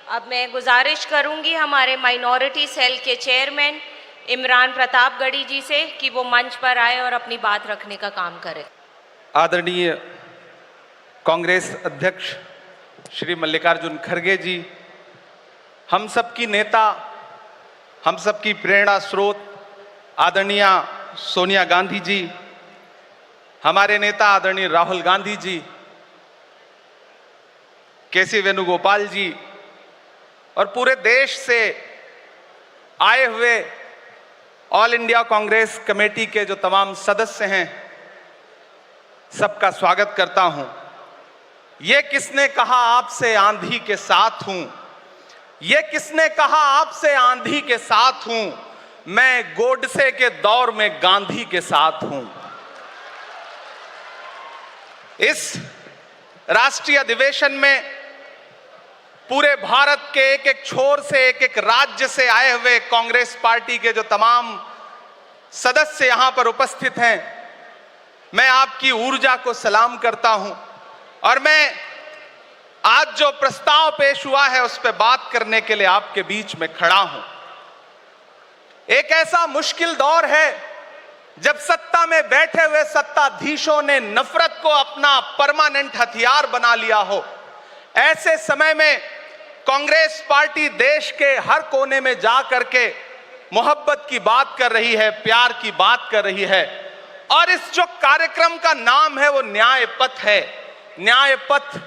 अब मैं गुजारिश करूंगी हमारे माइनॉरिटी सेल के चेयरमैन इमरान प्रतापगढ़ी जी से कि वो मंच पर आए और अपनी बात रखने का काम करें। आदरणीय कांग्रेस अध्यक्ष श्री मल्लिकार्जुन खड़गे जी, हम सबकी नेता, हम सबकी प्रेरणा स्रोत आदरणीय सोनिया गांधी जी, हमारे नेता आदरणीय राहुल गांधी जी, केसी वेणुगोपाल जी और पूरे देश से आए हुए ऑल इंडिया कांग्रेस कमेटी के जो तमाम सदस्य हैं, सबका स्वागत करता हूं। ये किसने कहा आपसे आंधी के साथ हूं, ये किसने कहा आपसे आंधी के साथ हूं, मैं गोडसे के दौर में गांधी के साथ हूं। इस राष्ट्रीय अधिवेशन में पूरे भारत के एक एक छोर से, एक एक राज्य से आए हुए कांग्रेस पार्टी के जो तमाम सदस्य यहां पर उपस्थित हैं, मैं आपकी ऊर्जा को सलाम करता हूं और मैं आज जो प्रस्ताव पेश हुआ है उस पर बात करने के लिए आपके बीच में खड़ा हूं। एक ऐसा मुश्किल दौर है जब सत्ता में बैठे हुए सत्ताधीशों ने नफरत को अपना परमानेंट हथियार बना लिया हो। ऐसे समय में कांग्रेस पार्टी देश के हर कोने में जा करके मोहब्बत की बात कर रही है, प्यार की बात कर रही है और इस जो कार्यक्रम का नाम है वो न्याय पथ है। न्याय पथ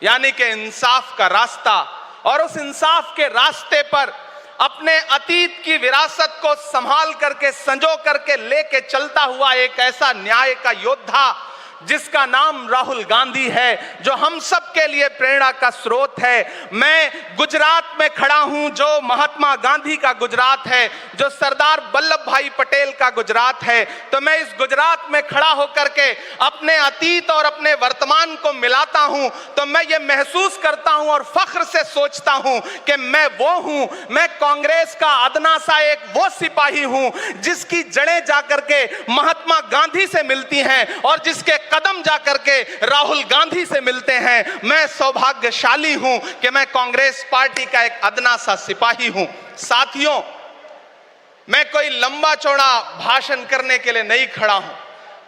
यानी कि इंसाफ का रास्ता, और उस इंसाफ के रास्ते पर अपने अतीत की विरासत को संभाल करके, संजो करके लेके चलता हुआ एक ऐसा न्याय का योद्धा जिसका नाम राहुल गांधी है, जो हम सब के लिए प्रेरणा का स्रोत है। मैं गुजरात में खड़ा हूं, जो महात्मा गांधी का गुजरात है, जो सरदार वल्लभ भाई पटेल का गुजरात है। तो मैं इस गुजरात में खड़ा होकर के अपने अतीत और अपने वर्तमान को मिलाता हूं तो मैं ये महसूस करता हूं और फख्र से सोचता हूं कि मैं वो हूं, मैं कांग्रेस का अदना सा एक वो सिपाही हूं जिसकी जड़ें जाकर के महात्मा गांधी से मिलती हैं और जिसके कदम जाकर के राहुल गांधी से मिलते हैं। मैं सौभाग्यशाली हूं कि मैं कांग्रेस पार्टी का एक अदना सा सिपाही हूं। साथियों, मैं कोई लंबा चौड़ा भाषण करने के लिए नहीं खड़ा हूं,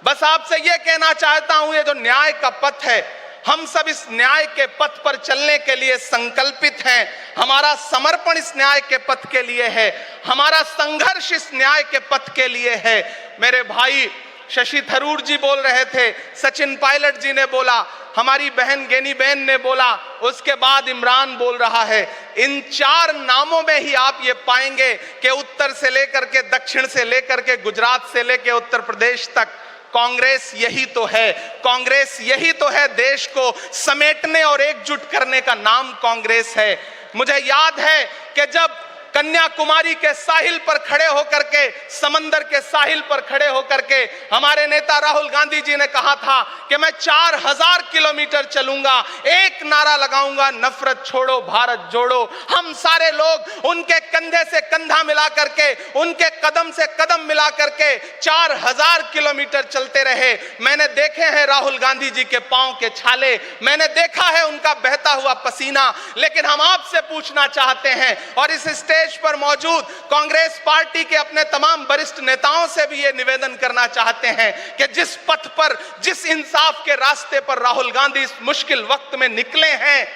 बस आपसे यह कहना चाहता हूं, ये जो न्याय का पथ है, हम सब इस न्याय के पथ पर चलने के लिए संकल्पित हैं। हमारा समर्पण इस न्याय के पथ के लिए है, हमारा संघर्ष इस न्याय के पथ के लिए है। मेरे भाई शशि थरूर जी बोल रहे थे, सचिन पायलट जी ने बोला, हमारी बहन गेनी बहन ने बोला, उसके बाद इमरान बोल रहा है। इन चार नामों में ही आप ये पाएंगे कि उत्तर से लेकर के, दक्षिण से लेकर के, गुजरात से लेकर उत्तर प्रदेश तक कांग्रेस यही तो है। कांग्रेस यही तो है, देश को समेटने और एकजुट करने का नाम कांग्रेस है। मुझे याद है कि जब कन्याकुमारी के साहिल पर खड़े होकर के, समंदर के साहिल पर खड़े होकर के हमारे नेता राहुल गांधी जी ने कहा था कि मैं 4000 किलोमीटर चलूंगा, एक नारा लगाऊंगा, नफरत छोड़ो भारत जोड़ो। हम सारे लोग उनके कंधे से कंधा मिला करके, उनके कदम से कदम मिला करके 4000 किलोमीटर चलते रहे। मैंने देखे हैं राहुल गांधी जी के पांव के छाले, मैंने देखा है उनका बहता हुआ पसीना। लेकिन हम आपसे पूछना चाहते हैं और इस स्टेज पर मौजूद कांग्रेस पार्टी के अपने तमाम वरिष्ठ नेताओं से भी ये निवेदन करना चाहते हैं कि जिस पथ पर, जिस इंसाफ के रास्ते पर राहुल गांधी इस मुश्किल वक्त में निकले हैं,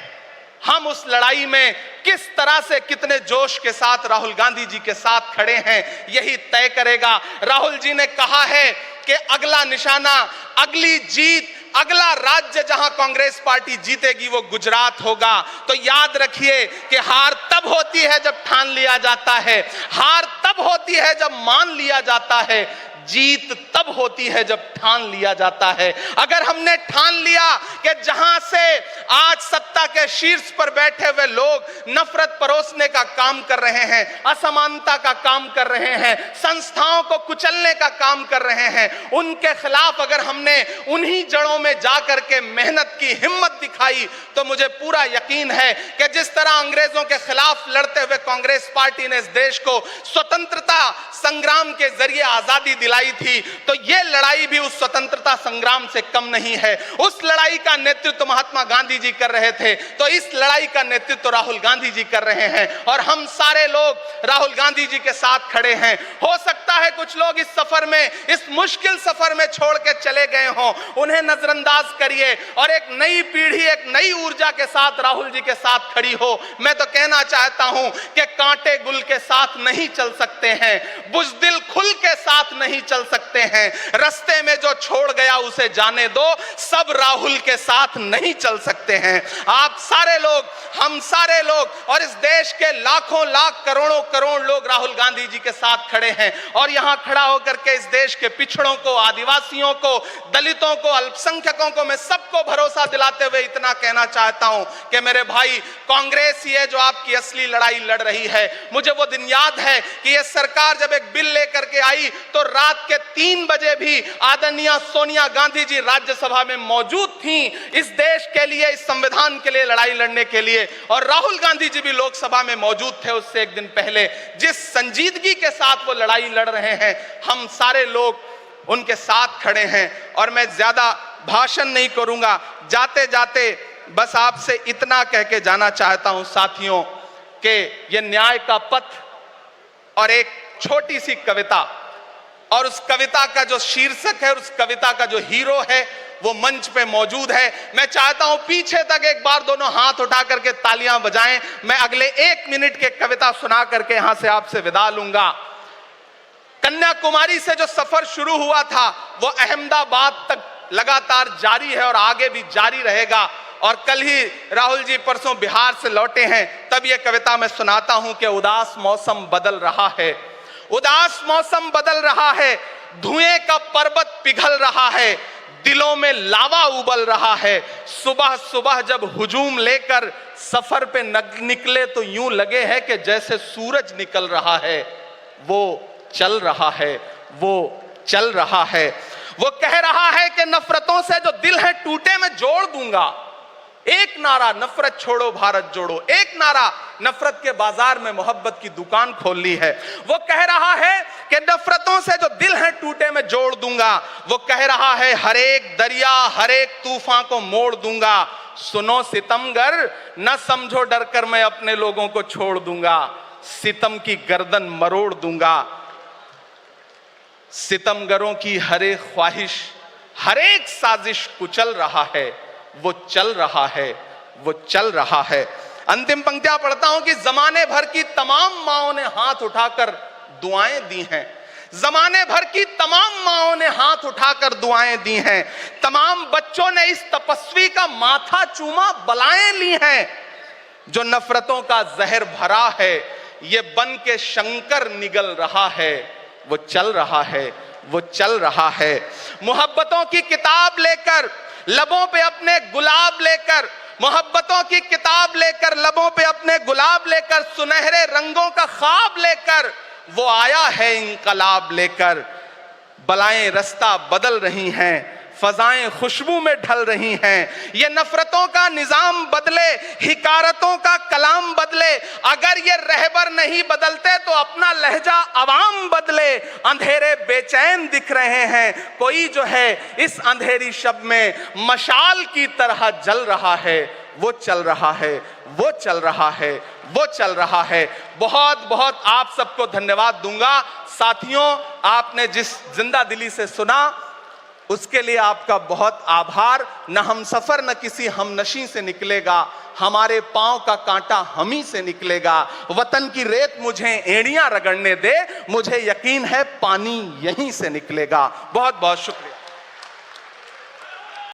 हम उस लड़ाई में किस तरह से, कितने जोश के साथ राहुल गांधी जी के साथ खड़े हैं, यही तय करेगा। राहुल जी ने कहा है कि अगला निशाना, अगली जीत, अगला राज्य जहां कांग्रेस पार्टी जीतेगी वो गुजरात होगा। तो याद रखिए कि हार तब होती है जब ठान लिया जाता है, हार तब होती है जब मान लिया जाता है, जीत तब होती है जब ठान लिया जाता है। अगर हमने ठान लिया कि जहां से आज सत्ता के शीर्ष पर बैठे हुए लोग नफरत परोसने का काम कर रहे हैं, असमानता का काम कर रहे हैं, संस्थाओं को कुचलने का काम कर रहे हैं, उनके खिलाफ अगर हमने उन्हीं जड़ों में जाकर के मेहनत की, हिम्मत दिखाई, तो मुझे पूरा यकीन है कि जिस तरह अंग्रेजों के खिलाफ लड़ते हुए कांग्रेस पार्टी ने इस देश को स्वतंत्रता संग्राम के जरिए आजादी दिलाई थी, तो ये लड़ाई भी उस स्वतंत्रता संग्राम से कम नहीं है। उस लड़ाई का नेतृत्व महात्मा गांधी जी कर रहे थे, तो इस लड़ाई का नेतृत्व राहुल गांधी जी कर रहे हैं और हम सारे लोग राहुल गांधी जी के साथ खड़े हैं। हो सकता है कुछ लोग इस सफर में, इस मुश्किल सफर में छोड़ के चले गए हों, उन्हें नजरअंदाज करिए और एक नई पीढ़ी, एक नई ऊर्जा के साथ राहुल जी के साथ खड़ी हो। मैं तो कहना चाहता हूं कि कांटे गुल के साथ नहीं चल सकते हैं, बुज़दिल खुल के साथ नहीं चल सकते हैं, रास्ते में जो छोड़ गया उसे जाने दो, सब राहुल के साथ नहीं चल सकते हैं। आप सारे लोग, हम सारे लोग और इस देश के लाखों लाख करोड़ों करोड़ लोग राहुल गांधी जी के साथ खड़े हैं और यहां खड़ा होकर के इस देश के पिछड़ों को, आदिवासियों को, दलितों को, अल्पसंख्यकों को मैं सबको भरोसा दिलाते हुए इतना कहना चाहता हूं कि मेरे भाई, कांग्रेस ही है जो आपकी असली लड़ाई लड़ रही है। मुझे वो दिन याद है कि ये सरकार जब एक बिल लेकर के आई तो रात के 3 बजे भी आदरणीय सोनिया गांधी जी राज्यसभा में मौजूद थी इस देश के लिए, इस संविधान के लिए लड़ाई लड़ने के लिए, और राहुल गांधी जी भी लोकसभा में मौजूद थे उससे एक दिन पहले। जिस संजीदगी के साथ वो लड़ाई लड़ रहे हैं, हम सारे लोग उनके साथ खड़े हैं। और मैं ज्यादा भाषण नहीं करूंगा, जाते जाते बस आपसे इतना कह के जाना चाहता हूं साथियों कि ये न्याय का पथ और एक छोटी सी कविता, और उस कविता का जो शीर्षक है, उस कविता का जो हीरो है वो मंच पे मौजूद है। मैं चाहता हूं पीछे तक एक बार दोनों हाथ उठा करके तालियां बजाएं। मैं अगले 1 मिनट के कविता सुना करके यहां से आपसे विदा लूंगा। कन्याकुमारी से जो सफर शुरू हुआ था वो अहमदाबाद तक लगातार जारी है और आगे भी जारी रहेगा। और कल ही राहुल जी परसों बिहार से लौटे हैं, तब ये कविता मैं सुनाता हूं कि उदास मौसम बदल रहा है, उदास मौसम बदल रहा है, धुएं का पर्वत पिघल रहा है, दिलों में लावा उबल रहा है। सुबह सुबह जब हुजूम लेकर सफर पे निकले तो यूं लगे है कि जैसे सूरज निकल रहा है। वो चल रहा है, वो चल रहा है। वो कह रहा है कि नफरतों से जो दिल है टूटे मैं जोड़ दूंगा। एक नारा नफरत छोड़ो भारत जोड़ो, एक नारा नफरत के बाजार में मोहब्बत की दुकान खोल ली है। वो कह रहा है कि नफरतों से जो दिल है टूटे मैं जोड़ दूंगा। वो कह रहा है हर एक दरिया, हर एक तूफान को मोड़ दूंगा। सुनो सितमगर, न समझो डर कर मैं अपने लोगों को छोड़ दूंगा। सितम की गर्दन मरोड़ दूंगा। सितमगरों की हर एक ख्वाहिश, हर एक साजिश कुचल रहा है। वो चल रहा है, वो चल रहा है। अंतिम पंक्तियां पढ़ता हूं कि जमाने भर की तमाम माओं ने हाथ उठाकर दुआएं दी हैं। जमाने भर की तमाम माओं ने हाथ उठाकर दुआएं दी हैं। तमाम बच्चों ने इस तपस्वी का माथा चूमा, बलाएं ली हैं। जो नफरतों का जहर भरा है, ये बन के शंकर निगल रहा है। वो चल रहा है, वो चल रहा है। मोहब्बतों की किताब लेकर, लबों पे अपने गुलाब लेकर, मोहब्बतों की किताब लेकर, लबों पे अपने गुलाब लेकर, सुनहरे रंगों का ख्वाब लेकर वो आया है इंकलाब लेकर। बलाएं रास्ता बदल रही हैं, फजाएं खुशबू में ढल रही हैं। ये नफरतों का निजाम बदले, हिकारतों का कलाम बदले। अगर ये रहबर नहीं बदलते तो अपना लहजा अवाम बदले। अंधेरे बेचैन दिख रहे हैं, कोई जो है इस अंधेरी शब में मशाल की तरह जल रहा है। वो चल रहा है, वो चल रहा है, वो चल रहा है। बहुत बहुत आप सबको धन्यवाद दूंगा। साथियों, आपने जिस जिंदा दिली से सुना उसके लिए आपका बहुत आभार। न हम सफर न किसी हमनशी से निकलेगा, हमारे पांव का कांटा हम ही से निकलेगा। वतन की रेत मुझे एड़ियां रगड़ने दे, मुझे यकीन है पानी यहीं से निकलेगा। बहुत बहुत शुक्रिया।